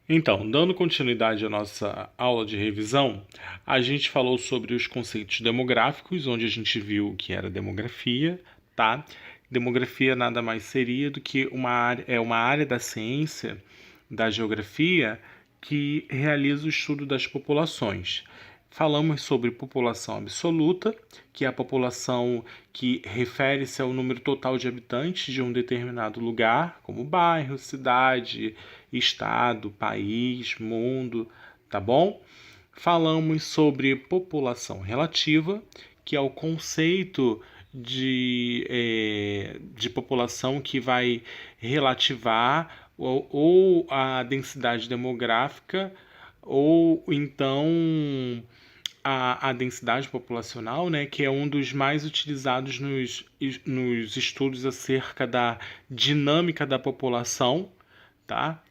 Então, dando continuidade à nossa aula de revisão, a gente falou sobre os conceitos demográficos, onde a gente viu o que era demografia, tá? Demografia nada mais seria do que uma área da ciência, da geografia, que realiza o estudo das populações. Falamos sobre população absoluta, que é a população que refere-se ao número total de habitantes de um determinado lugar, como bairro, cidade, estado, país, mundo, tá bom? Falamos sobre população relativa, que é o conceito de população que vai relativar ou a densidade demográfica ou então a densidade populacional, né, que é um dos mais utilizados nos estudos acerca da dinâmica da população, tá?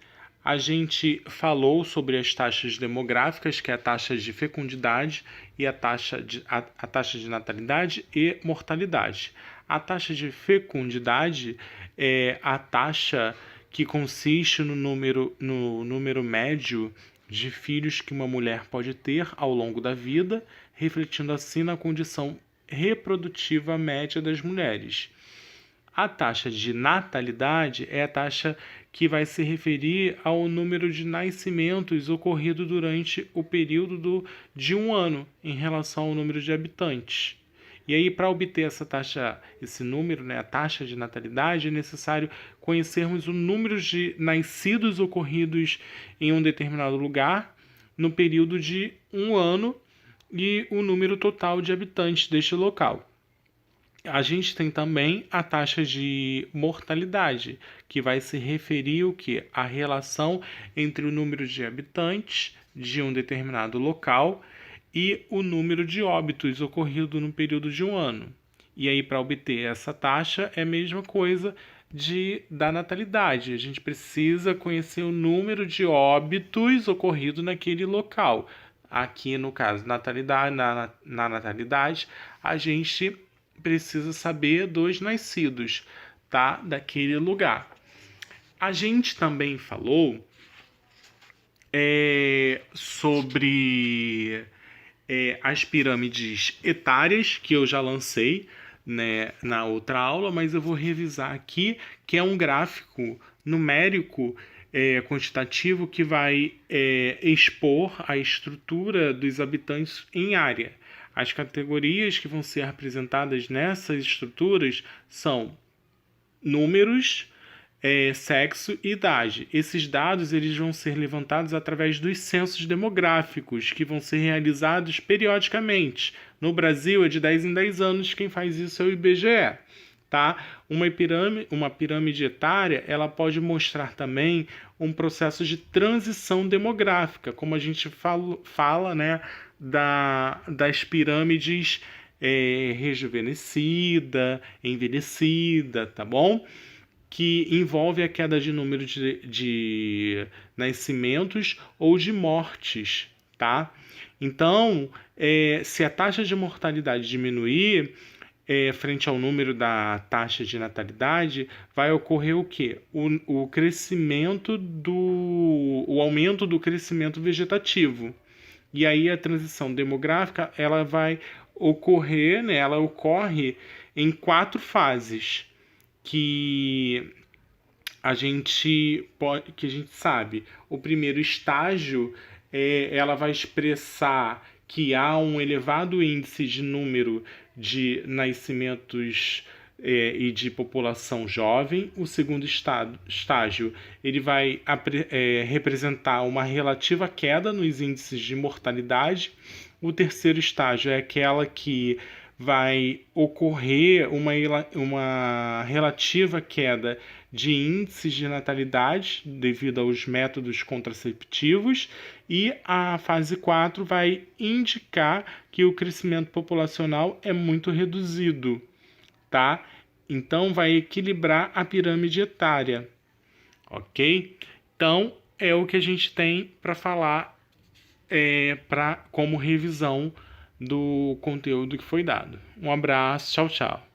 A gente falou sobre as taxas demográficas, que é a taxa de fecundidade e a taxa de natalidade e mortalidade. A taxa de fecundidade é a taxa que consiste no número médio de filhos que uma mulher pode ter ao longo da vida, refletindo assim na condição reprodutiva média das mulheres. A taxa de natalidade é a taxa que vai se referir ao número de nascimentos ocorrido durante o período de um ano em relação ao número de habitantes. E aí, para obter essa taxa, esse número, né, a taxa de natalidade, é necessário conhecermos o número de nascidos ocorridos em um determinado lugar no período de um ano e o número total de habitantes deste local. A gente tem também a taxa de mortalidade, que vai se referir o que? A relação entre o número de habitantes de um determinado local e o número de óbitos ocorrido no período de um ano. E aí, para obter essa taxa, é a mesma coisa da natalidade. A gente precisa conhecer o número de óbitos ocorrido naquele local. Aqui, no caso, na natalidade, a gente precisa saber dos nascidos, tá? Daquele lugar. A gente também falou sobre as pirâmides etárias, que eu já lancei, né, na outra aula, mas eu vou revisar aqui, que é um gráfico numérico quantitativo que vai expor a estrutura dos habitantes em área. As categorias que vão ser apresentadas nessas estruturas são números, sexo e idade. Esses dados eles vão ser levantados através dos censos demográficos, que vão ser realizados periodicamente. No Brasil, é de 10 em 10 anos, quem faz isso é o IBGE. Tá? Uma pirâmide etária ela pode mostrar também um processo de transição demográfica, como a gente fala, né, das pirâmides rejuvenescida, envelhecida, tá bom? Que envolve a queda de número de nascimentos ou de mortes, tá? Então, se a taxa de mortalidade diminuir frente ao número da taxa de natalidade, vai ocorrer o quê? O crescimento o aumento do crescimento vegetativo. E aí a transição demográfica ela vai ocorrer, né? Ela ocorre em 4 fases que que a gente sabe. O primeiro estágio ela vai expressar que há um elevado índice de número de nascimentos e de população jovem. O segundo estágio ele vai representar uma relativa queda nos índices de mortalidade. O terceiro estágio é aquela que vai ocorrer uma relativa queda de índices de natalidade devido aos métodos contraceptivos, e a fase 4 vai indicar que o crescimento populacional é muito reduzido, tá? Então vai equilibrar a pirâmide etária, ok? Então é o que a gente tem para falar como revisão do conteúdo que foi dado. Um abraço, tchau, tchau.